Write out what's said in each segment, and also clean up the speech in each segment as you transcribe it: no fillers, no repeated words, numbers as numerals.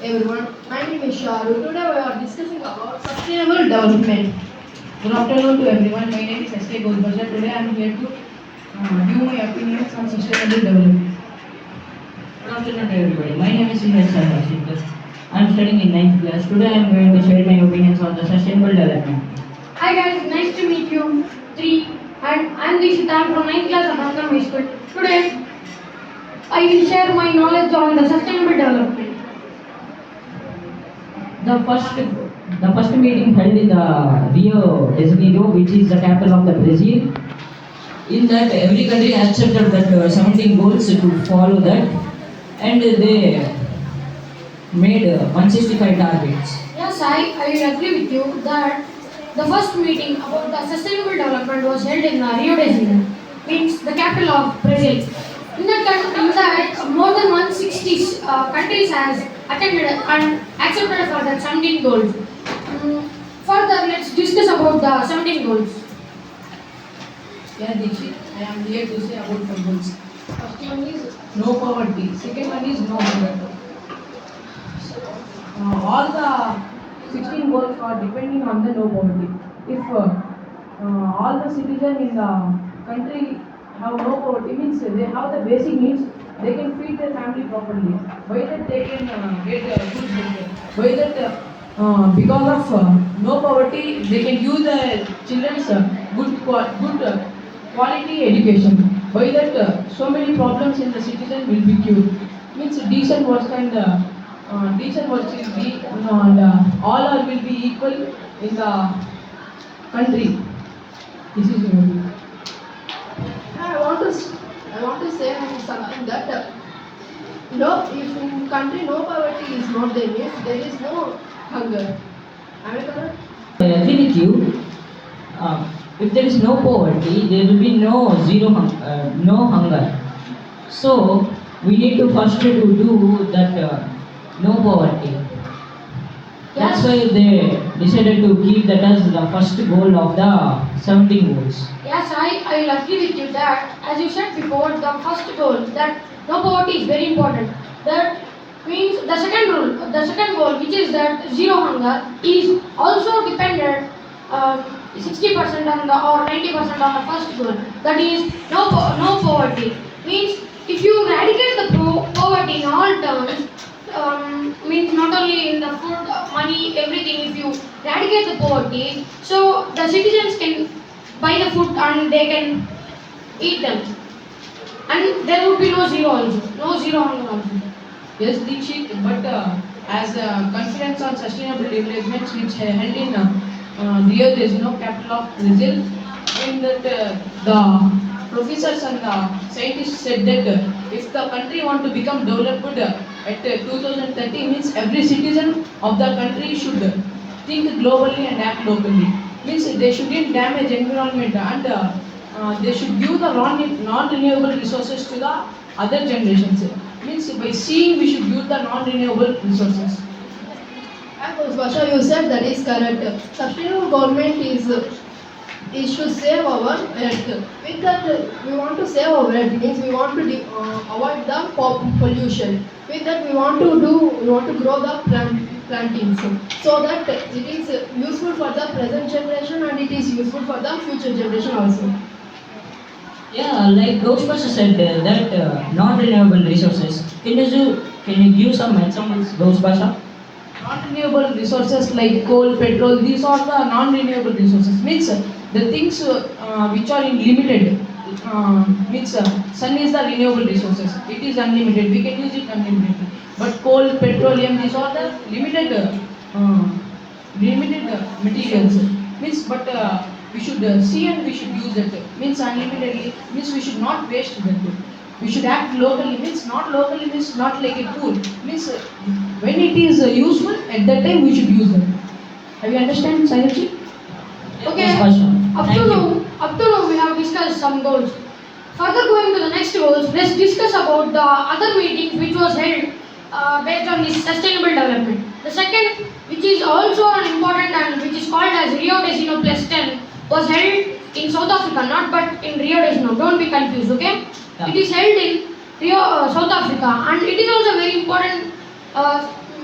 Everyone, my name is Sharu. Today we are discussing about sustainable development. Good afternoon to everyone. My name is Sai Harshith. Today I am here to give my opinions on sustainable development. Good afternoon everybody. My name is Sai Harshith. I am studying in 9th class. Today I am going to share my opinions on the sustainable development. Hi guys, nice to meet you. 3 and I am Deekshith. I am from 9th class of Hong High School. Today I will share my knowledge on the sustainable development. The first meeting held in the Rio de Janeiro, which is the capital of the Brazil. In that, every country accepted that 17 goals to follow that, and they made 165 targets. Yes, I will agree with you that the first meeting about the sustainable development was held in Rio de Janeiro, means the capital of Brazil. In that more than 160 countries has attended and accepted for the 17 goals. Further, let's discuss about the 17 goals. Yeah, Dikshit, I am here to say about the goals. First one is no poverty. Second one is no hunger. All the 16 goals are depending on the no poverty. If all the citizens in the country have no poverty, means they have the basic needs, they can feed their family properly. By that they can get good health. By that because of no poverty, they can use the children's good quality education. By that so many problems in the citizen will be cured. Means decent work and decent work will be and all are will be equal in the country. This is my view. I want to say something that no, if in country no poverty is not there, means there is no hunger. Am I correct? I agree with you. If there is no poverty, there will be no hunger. So we need to first to do that no poverty. That's why they decided to keep that as the first goal of the 17 goals. Yes, I will agree with you that, as you said before, the first goal, that no poverty is very important. That means the second goal, which is that zero hunger, is also dependent 60% on the or 90% on the first goal. That is no poverty. Means if you eradicate the poverty in all terms, means not only in the food, money, everything. If you eradicate the poverty, so the citizens can buy the food and they can eat them, and there would be no zero hunger also. Yes, Dikshit, but as a conference on sustainable development which held in Rio de Janeiro, capital of Brazil, in that the professors and the scientists said that if the country want to become developed at 2030, means every citizen of the country should think globally and act locally. Means they shouldn't damage environment and they should give the non-renewable resources to the other generations. Means by seeing we should use the non-renewable resources. Gouse Bhasha, you said that is correct. Sustainable government is to save our earth. With that, we want to save our earth. Means we want to avoid the pollution. With that, we want to grow the plantings so that it is useful for the present generation and it is useful for the future generation also. Yeah, like Gouse Bhasha said that non-renewable resources. Can you give some examples, Gouse Bhasha? Non-renewable resources like coal, petrol, these are the non-renewable resources. Means the things which are in limited. Means sun is the renewable resources. It is unlimited. We can use it unlimited. But coal, petroleum, these are the limited materials. Means but we should see and we should use it. Means unlimitedly. Means we should not waste that. We should act locally. Means not locally means not like a tool. Means when it is useful, at that time we should use it. Have you understand, Sai Harshith? Okay, Gouse Bhasha. up to now we have discussed some goals. Further going to the next goals, let's discuss about the other meetings which was held based on this sustainable development. The second, which is also an important and which is called as Rio de Janeiro plus 10, was held in South Africa, not but in Rio de Janeiro. Don't be confused, okay? Yeah. It is held in Rio, South Africa, and it is also very important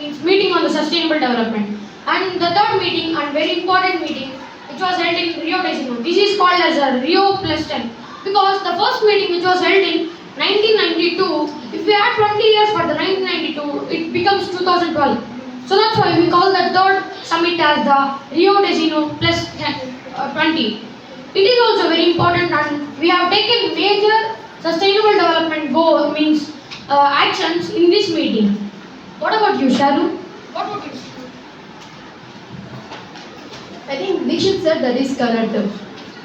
means meeting on the sustainable development. And the third meeting and very important meeting which was held in Rio de Janeiro. This is called as a Rio plus 10 because the first meeting which was held in 1992, if we add 20 years for the 1992, it becomes 2012. So that's why we call the third summit as the Rio de Janeiro plus 20. It is also very important and we have taken major sustainable development goal means actions in this meeting. What about you, Sharu? What about you? I think Dikshit said that is correct.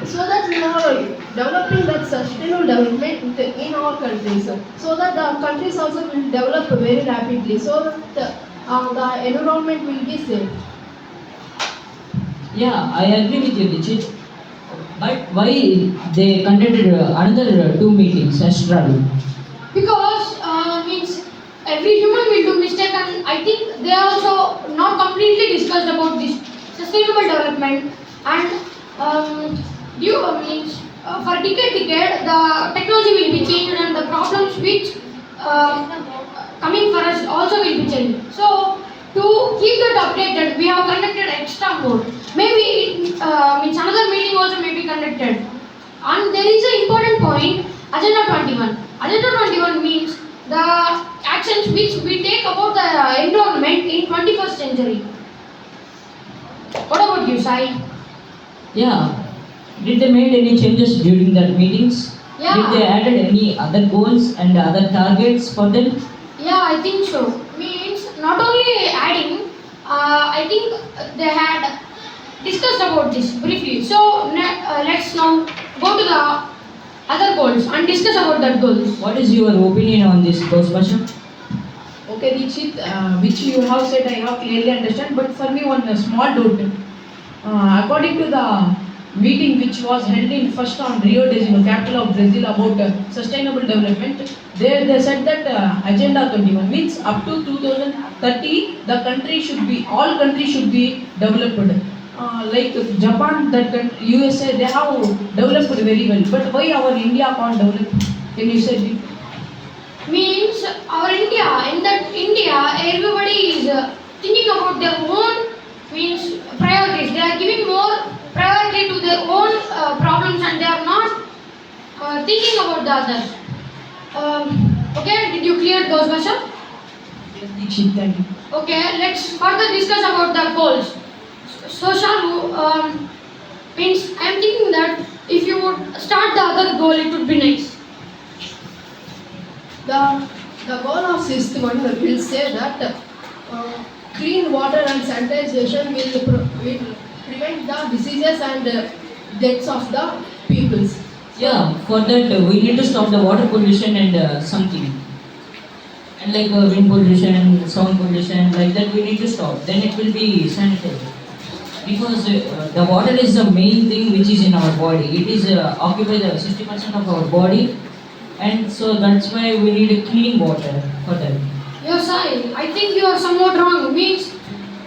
So that we are developing that sustainable development in our countries. So that the countries also will develop very rapidly. So that the environment will be safe. Yeah, I agree with you, Dikshit. But why they conducted another two meetings extra? Because means every human will do mistake and I think they also not completely discussed about this sustainable development and due means for decade the technology will be changed and the problems which coming for us also will be changed. So to keep that updated, we have conducted extra more. Maybe means another meeting also may be conducted. And there is an important point, Agenda 21. Agenda 21 means the actions which we take about the environment in 21st century. What about you, Sai? Yeah. Did they made any changes during that meetings? Yeah. Did they added any other goals and other targets for them? Yeah, I think so. Means not only adding, I think they had discussed about this briefly. So let's now go to the other goals and discuss about that goals. What is your opinion on this, Gouse Bhasha? Okay, Dikshit, which you have said, I have clearly understand. But for me, one small doubt. According to the meeting which was held in first on Rio de Janeiro, capital of Brazil, about sustainable development, there they said that Agenda 21 means up to 2030, the country should be, all countries should be developed. Like Japan, that USA, they have developed very well. But why our India can't develop? Can you say it? Means our India, in that India, everybody is thinking about their own means priorities. They are giving more priority to their own problems and they are not thinking about the others. Okay, did you clear those, Basha? Yes, Dikshit, thank you. Okay, let's further discuss about the goals. So, Sharu, means I am thinking that if you would start the other goal, it would be nice. The goal of sixth one will say that clean water and sanitization will prevent the diseases and deaths of the peoples. Yeah, for that we need to stop the water pollution and something. And like wind pollution, sound pollution, like that we need to stop. Then it will be sanitary. Because the water is the main thing which is in our body. It is occupy the 60% of our body, and so that's why we need a clean water for that. Yes, I think you are somewhat wrong. Means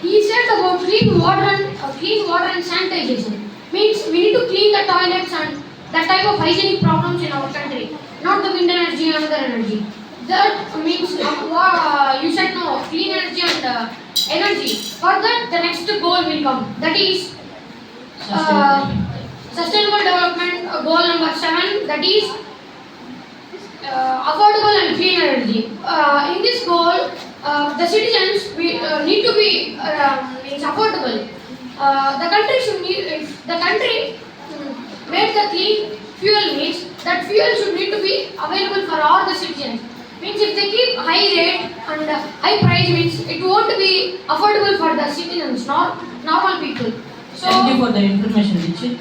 he said about clean water and sanitation. Means we need to clean the toilets and that type of hygienic problems in our country, not the wind energy and other energy. That means you said no clean energy and energy. For that, the next goal will come. That is sustainable development goal number 7. That is affordable and clean energy. In this goal, the citizens need to be means affordable. The country should need if the country made the clean fuel means that fuel should need to be available for all the citizens. Means if they keep high rate and high price means it won't be affordable for the citizens, not normal people. So Thank you for the information, Dikshit.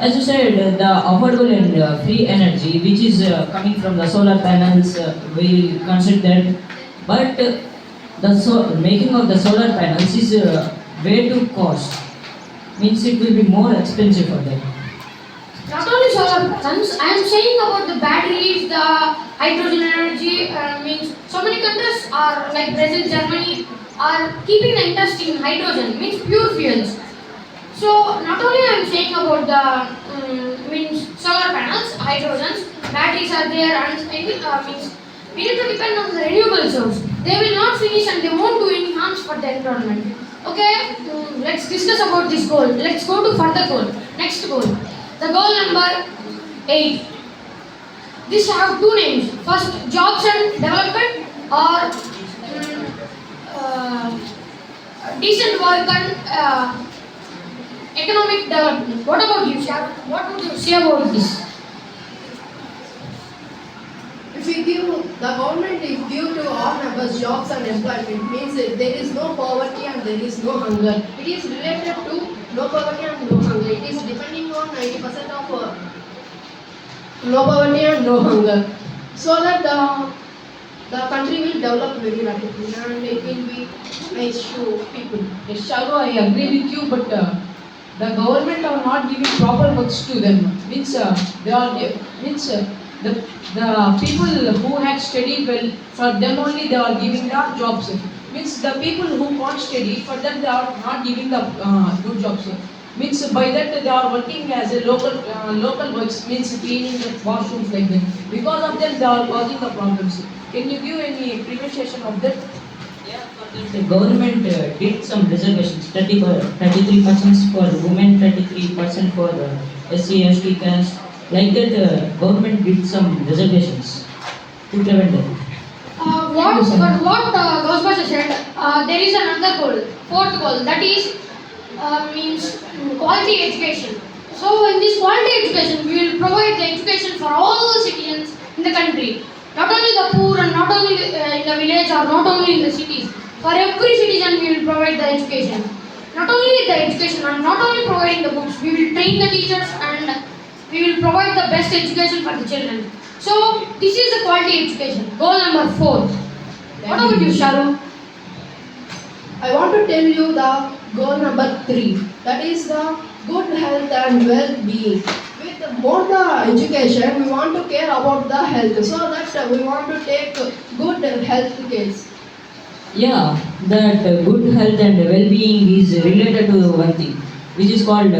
As you said, the affordable and free energy, which is coming from the solar panels, we consider that. But the making of the solar panels is way too cost. Means it will be more expensive for them. not only solar panels, I am saying about the batteries, the hydrogen energy. Means so many countries are like Brazil, Germany are keeping the interest in hydrogen, means pure fuels. So not only I am saying about the means solar panels, hydrogens, batteries are there, and means we need to depend on the renewable source. they will not finish and they won't do any harms for the environment. Okay, let's discuss about this goal. Let's go to further goal. Next goal. The goal number 8. This have two names. First, jobs and development, or decent work and economic development. What about you, Sharu? What would you say about this? If we give the government is give to all members jobs and employment means that there is no poverty and there is no hunger. It is related to no poverty and no hunger. It is depending on 90% of no poverty and no hunger. So that the country will develop very rapidly and it will be nice to people. Yes, Sharu, I agree with you, but the government are not giving proper works to them. Means they are means the people who had studied well, for them only they are giving the jobs. Means the people who can't study, for them they are not giving the good jobs. Means by that they are working as a local works, means cleaning the washrooms like that. Because of them they are causing the problems. Can you give any presentation of that? Yeah, for this, the government did some reservations, 33% for women, 33% for SC, ST caste. Like that, government did some reservations to prevent that. What Gouse Bhasha said, there is another goal, fourth goal, that is means quality education. So in this quality education, we will provide the education for all the citizens in the country. Not only the poor and not only in the village or not only in the cities. For every citizen, we will provide the education. Not only the education and not only providing the books, we will train the teachers and we will provide the best education for the children. So this is the quality education. Goal number 4. What about you, Sharu? I want to tell you the goal number 3. That is the good health and well-being. With more the education, we want to care about the health. So that we want to take good health care. Yeah, that good health and well-being is related to one thing, which is called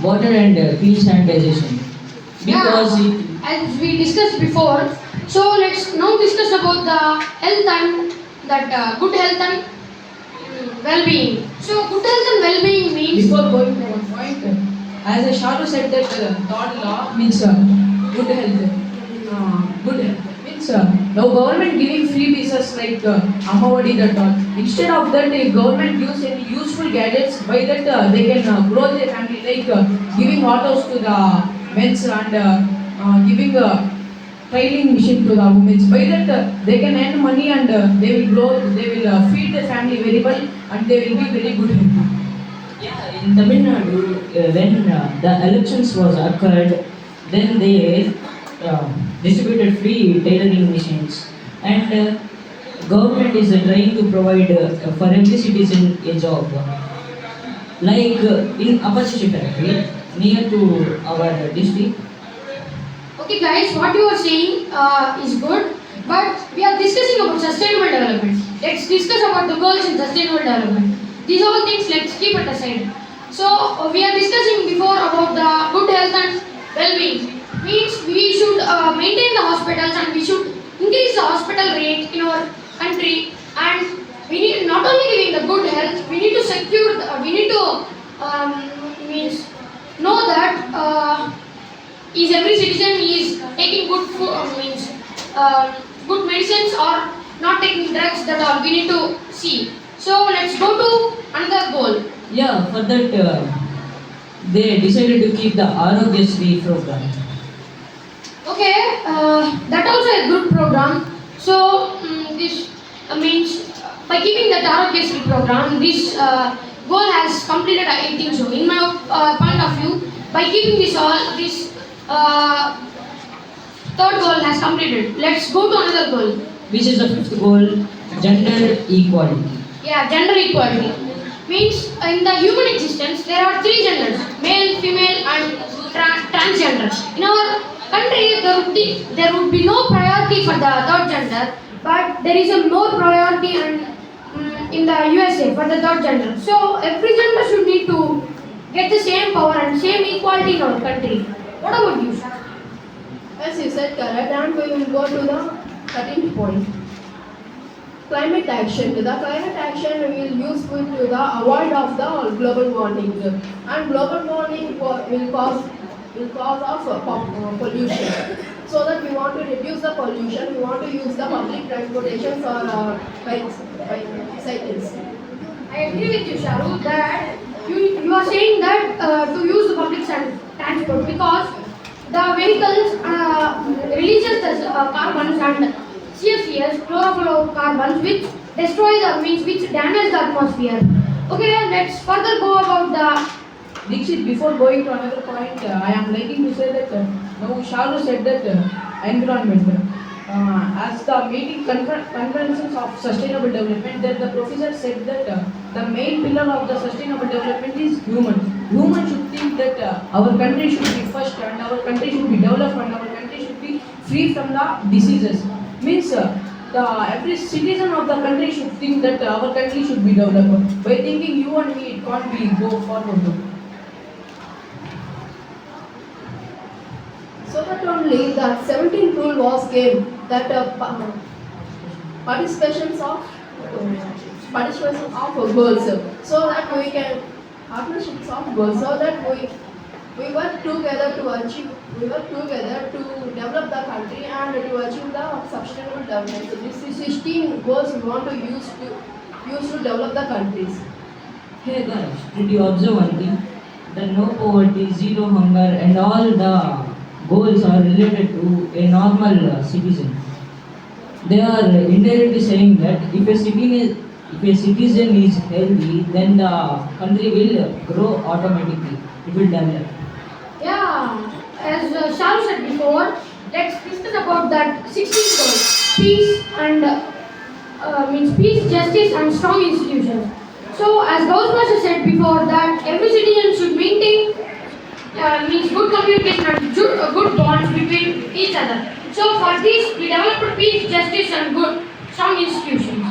water and clean sanitization. Because As we discussed before, so let's now discuss about the health and that good health and well-being. So good health and well-being means Before going to one point, as Sharu said that third law means good health. Good health means now government giving free pieces like Amavadi that all. Instead of that, if government gives any useful gadgets, by that they can grow their family, like giving autos to the men's and giving a trailing machine to the women. By that they can earn money and they will grow, they will feed the family very well and they will be very good healthy. yeah, in Tamil Nadu, when the elections was occurred, then they distributed free tailoring machines, and government is trying to provide for every citizen a job. Like in Apache factory near to our district. okay guys, what you are saying is good, but we are discussing about sustainable development. Let's discuss about the goals in sustainable development. These all things let's keep it aside. So we are discussing before about the good health and well-being. Means we should maintain the hospitals and we should increase the hospital rate in our country, and we need not only giving the good health, we need to secure we need to means know that is every citizen is taking good food, means good medicines or not taking drugs, that all we need to see. So let's go to another goal. Yeah, for that they decided to keep the Arogyasri program. Okay, that also a good program. So this means by keeping that Arogyasri program, this goal has completed. I think so. In my point of view, by keeping this all, this third goal has completed. Let's go to another goal. Which is the fifth goal, gender equality. Yeah, gender equality means in the human existence there are three genders: male, female, and transgender. In our country, there would be no priority for the third gender, but there is a more priority in the USA for the third gender. So every gender should need to get the same power and same equality in our country. What about you, sir? As you said, correct, and we will go to the 13th point. climate action. The climate action will useful to the avoid of the global warming, and global warming will cause of pollution. So that we want to reduce the pollution, we want to use the public transportation or bicycles. I agree with you, Sharu, that you are saying that to use the public transport because the vehicles releases the carbons and CFCs, chlorofluorocarbons, which destroy the means which damage the atmosphere. Okay, let's further go about the. Dikshit, before going to another point, I am liking to say that now Sharu said that environment. As the meeting conferences of sustainable development, that the professor said that the main pillar of the sustainable development is human. Human should think that our country should be first and our country should be developed and our country should be free from the diseases. Means every citizen of the country should think that our country should be developed. By thinking you and me, it can't be go forward. So that only that 17th rule was came that participations of girls, so that we can partnerships of girls, so that we work together to develop the country and to achieve the sustainable development. So this is 16 goals we want to use to develop the countries. Hey guys, did you observe one thing? That no poverty, zero hunger, and all the goals are related to a normal citizen. They are indirectly saying that if a citizen is healthy, then the country will grow automatically. It will develop. Yeah, as Sharu said before, let's discuss about that 16th goal, peace and means peace, justice, and strong institutions. So, as Gouse Bhasha said before, that every citizen should maintain means good communication and good bonds between each other. So, for this, we developed peace, justice, and good strong institutions.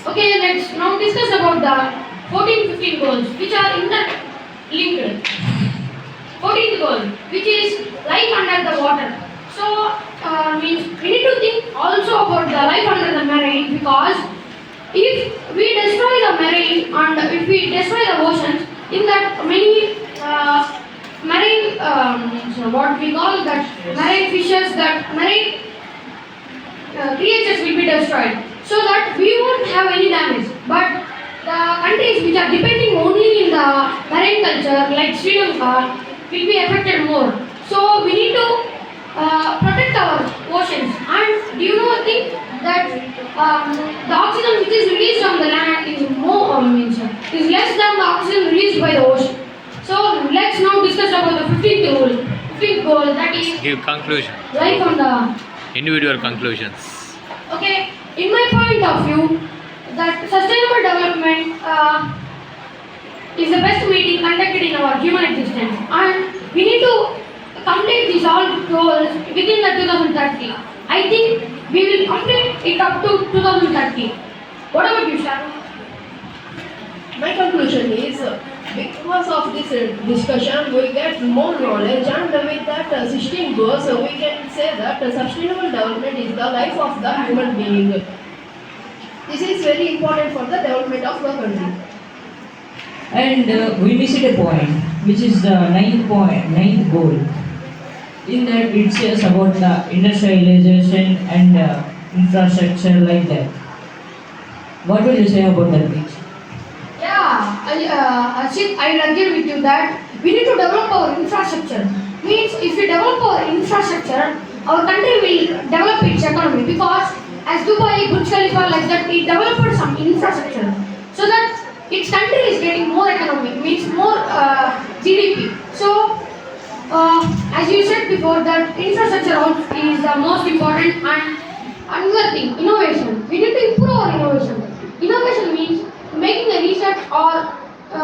Okay, let's now discuss about the 14-15 goals, which are interlinked. 14th goal, which is life under the water. So, means we need to think also about the life under the marine, because if we destroy the marine and if we destroy the oceans, in that many marine what we call that marine fishes, that marine creatures will be destroyed, so that we won't have any damage. But the countries which are depending only in the marine culture, like Sri Lanka, will be affected more. So we need to protect our oceans. And do you know one thing, that the oxygen which is released from the land is is less than the oxygen released by the ocean. So let's now discuss about the 15th rule, 15th goal, that is Give conclusion. life on the. Individual conclusions. Okay, in my point of view, that sustainable development is the best meeting conducted in our human existence, and we need to complete these all goals within the 2030. I think we will complete it up to 2030. What about you, Sharu? My conclusion is because of this discussion we get more knowledge, and with that 16 goals we can say that sustainable development is the life of the human being. This is very important for the development of the country. And we missed a point, which is the ninth goal. In that it says about the industrialization and infrastructure like that. What will you say about that, please? Yeah, Harshith, I will agree with you that we need to develop our infrastructure. Means if we develop our infrastructure, our country will develop its economy, because as Dubai, Burj Khalifa, like that, it developed some infrastructure so that its country is getting more economic, means more GDP. So, as you said before, that infrastructure is the most important. And another thing, innovation. We need to improve our innovation. Innovation means making a research or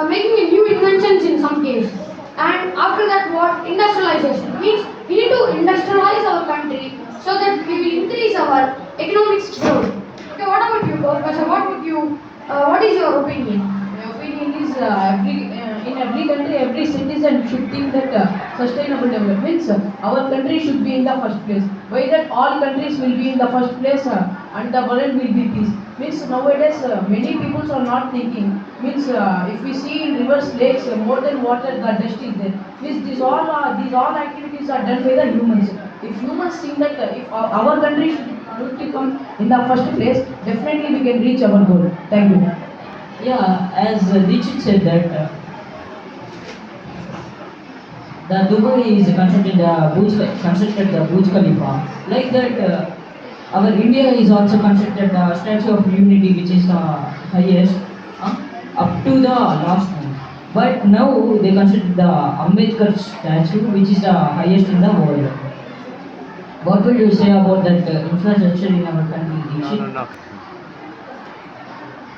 making a new inventions in some case. And after that, what industrialization means, we need to industrialize our country so that we will increase our economic growth. Okay, what about you, Gouse Bhasha? What is your opinion? My opinion is in every country, every citizen should think that sustainable development means our country should be in the first place. By that, all countries will be in the first place and the world will be peace. Means nowadays many people are not thinking. Means if we see in rivers, lakes, more than water, the dust is there. Means these all activities are done by the humans. If humans think that if our country should come in the first place, definitely we can reach our goal. Thank you. Yeah, as Dikshit said that the Dubai is constructed the Burj Khalifa. Like that, our India is also constructed the Statue of Unity, which is the highest up to the last one. But now they construct the Ambedkar statue, which is the highest in the world. What will you say about that infrastructure in our country, Dikshit?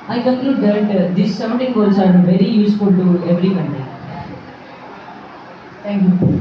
I conclude that these 17 goals are very useful to every country. Thank you.